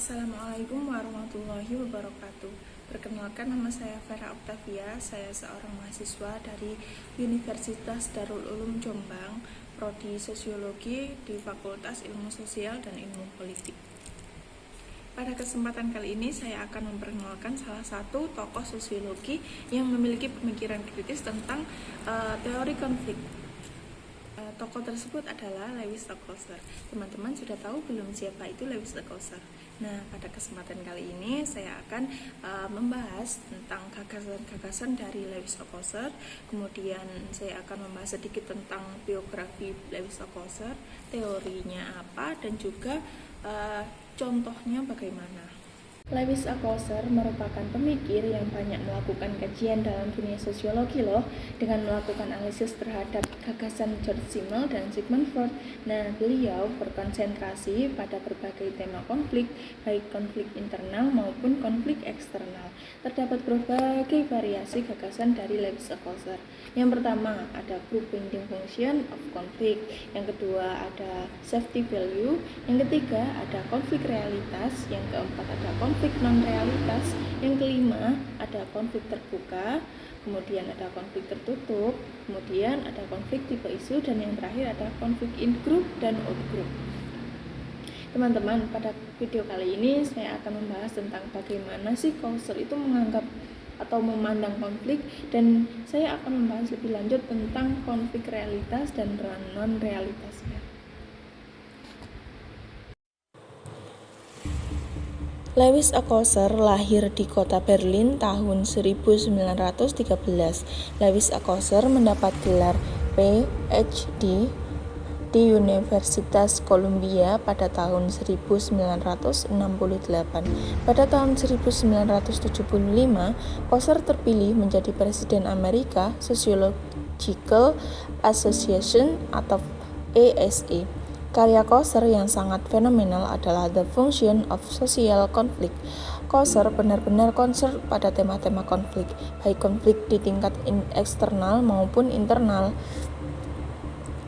Assalamualaikum warahmatullahi wabarakatuh. Perkenalkan, nama saya Vera Octavia. Saya seorang mahasiswa dari Universitas Darul Ulum Jombang, Prodi Sosiologi di Fakultas Ilmu Sosial dan Ilmu Politik. Pada kesempatan kali ini saya akan memperkenalkan salah satu tokoh sosiologi yang memiliki pemikiran kritis tentang teori konflik. Tokoh tersebut adalah Lewis Stockhauser. Teman-teman sudah tahu belum siapa itu Lewis Stockhauser? Nah, pada kesempatan kali ini saya akan membahas tentang gagasan-gagasan dari Lewis Stockhauser. Kemudian saya akan membahas sedikit tentang biografi Lewis Stockhauser, teorinya apa, dan juga contohnya bagaimana. Lewis Stockhauser merupakan pemikir yang banyak melakukan kajian dalam dunia sosiologi dengan melakukan analisis terhadap gagasan George Simmel dan Sigmund Freud. Nah, beliau berkonsentrasi pada berbagai tema konflik, baik konflik internal maupun konflik eksternal. Terdapat berbagai variasi gagasan dari Lewis Stockhauser. Yang pertama ada group binding function of conflict, yang kedua ada safety value, yang ketiga ada konflik realitas, yang keempat ada konflik non-realitas, yang kelima ada konflik terbuka, kemudian ada konflik tertutup, kemudian ada konflik tipe isu, dan yang terakhir ada konflik in-group dan out-group. Teman-teman, pada video kali ini saya akan membahas tentang bagaimana sih Stockhauser itu menganggap atau memandang konflik, dan saya akan membahas lebih lanjut tentang konflik realitas dan non-realitasnya. Lewis Stockhauser lahir di kota Berlin tahun 1913. Lewis Stockhauser mendapat gelar PhD di Universitas Columbia pada tahun 1968. Pada tahun 1975, Stockhauser terpilih menjadi Presiden Amerika Sociological Association atau ASA. Karya Stockhauser yang sangat fenomenal adalah The Function of Social Conflict. Stockhauser benar-benar concern pada tema-tema konflik, baik konflik di tingkat eksternal maupun internal.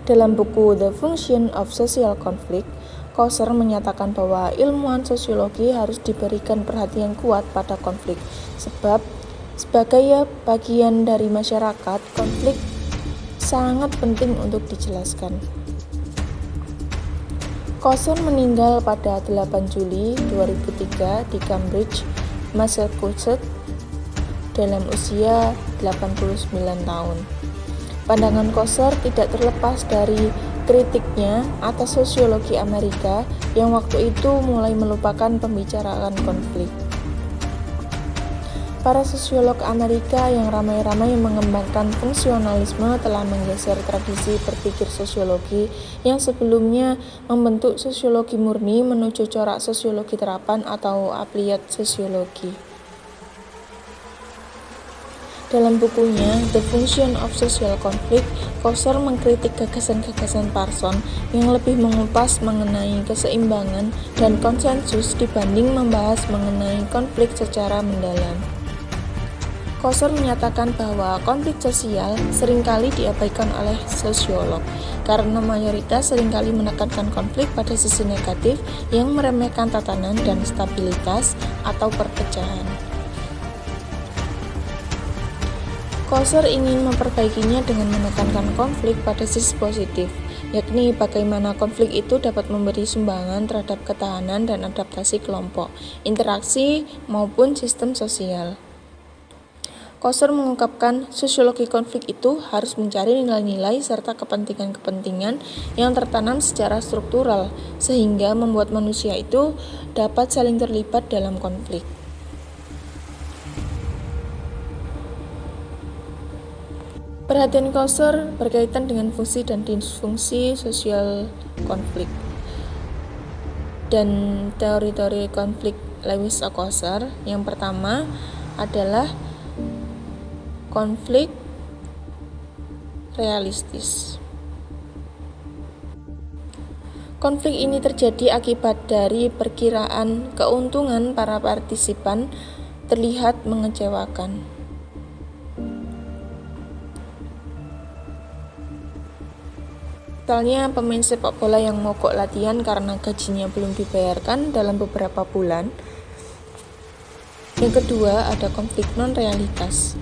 Dalam buku The Function of Social Conflict, Stockhauser menyatakan bahwa ilmuwan sosiologi harus diberikan perhatian kuat pada konflik, sebab sebagai bagian dari masyarakat, konflik sangat penting untuk dijelaskan. Stockhauser meninggal pada 8 Juli 2003 di Cambridge, Massachusetts dalam usia 89 tahun. Pandangan Stockhauser tidak terlepas dari kritiknya atas sosiologi Amerika yang waktu itu mulai melupakan pembicaraan konflik. Para sosiolog Amerika yang ramai-ramai mengembangkan fungsionalisme telah menggeser tradisi berpikir sosiologi yang sebelumnya membentuk sosiologi murni menuju corak sosiologi terapan atau applied sosiologi. Dalam bukunya The Function of Social Conflict, Stockhauser mengkritik gagasan-gagasan Parson yang lebih mengupas mengenai keseimbangan dan konsensus dibanding membahas mengenai konflik secara mendalam. Stockhauser menyatakan bahwa konflik sosial seringkali diabaikan oleh sosiolog karena mayoritas seringkali menekankan konflik pada sisi negatif yang meremehkan tatanan dan stabilitas atau perpecahan. Stockhauser ingin memperbaikinya dengan menekankan konflik pada sisi positif, yakni bagaimana konflik itu dapat memberi sumbangan terhadap ketahanan dan adaptasi kelompok, interaksi maupun sistem sosial. Stockhauser mengungkapkan sosiologi konflik itu harus mencari nilai-nilai serta kepentingan-kepentingan yang tertanam secara struktural sehingga membuat manusia itu dapat saling terlibat dalam konflik. Perhatian Stockhauser berkaitan dengan fungsi dan disfungsi sosial konflik dan teori-teori konflik Lewis Stockhauser. Yang pertama adalah konflik realistis. Konflik ini terjadi akibat dari perkiraan keuntungan para partisipan terlihat mengecewakan. Misalnya pemain sepak bola yang mogok latihan karena gajinya belum dibayarkan dalam beberapa bulan. Yang kedua, ada konflik non-realitas.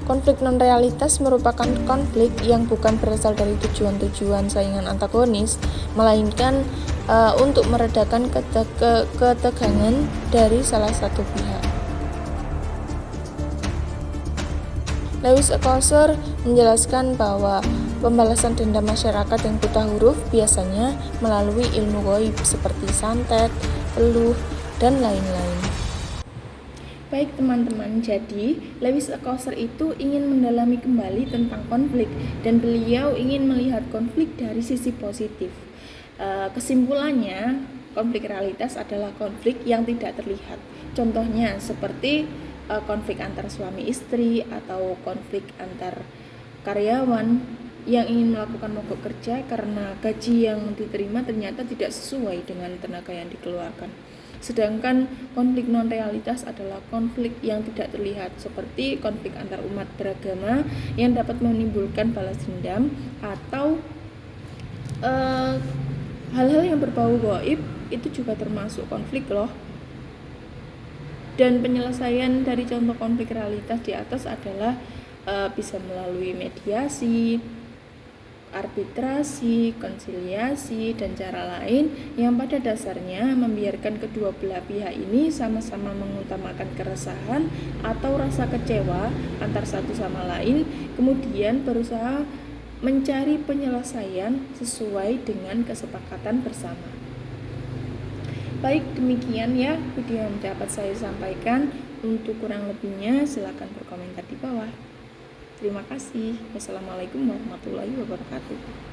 Konflik non-realitas merupakan konflik yang bukan berasal dari tujuan-tujuan saingan antagonis, melainkan untuk meredakan ketegangan dari salah satu pihak. Lewis Althusser menjelaskan bahwa pembalasan dendam masyarakat yang buta huruf biasanya melalui ilmu gaib seperti santet, peluh, dan lain-lain. Baik teman-teman, jadi Lewis Althusser itu ingin mendalami kembali tentang konflik dan beliau ingin melihat konflik dari sisi positif. Kesimpulannya, konflik realitas adalah konflik yang tidak terlihat. Contohnya seperti konflik antar suami istri atau konflik antar karyawan yang ingin melakukan mogok kerja karena gaji yang diterima ternyata tidak sesuai dengan tenaga yang dikeluarkan. Sedangkan konflik non-realitas adalah konflik yang tidak terlihat seperti konflik antar umat beragama yang dapat menimbulkan balas dendam atau hal-hal yang berbau gaib itu juga termasuk konflik loh. Dan penyelesaian dari contoh konflik realitas di atas adalah bisa melalui mediasi, arbitrasi, konsiliasi, dan cara lain yang pada dasarnya membiarkan kedua belah pihak ini sama-sama mengutamakan keresahan atau rasa kecewa antar satu sama lain, kemudian berusaha mencari penyelesaian sesuai dengan kesepakatan bersama. Baik, demikian ya video yang dapat saya sampaikan. Untuk kurang lebihnya silakan berkomentar di bawah. Terima kasih. Wassalamualaikum warahmatullahi wabarakatuh.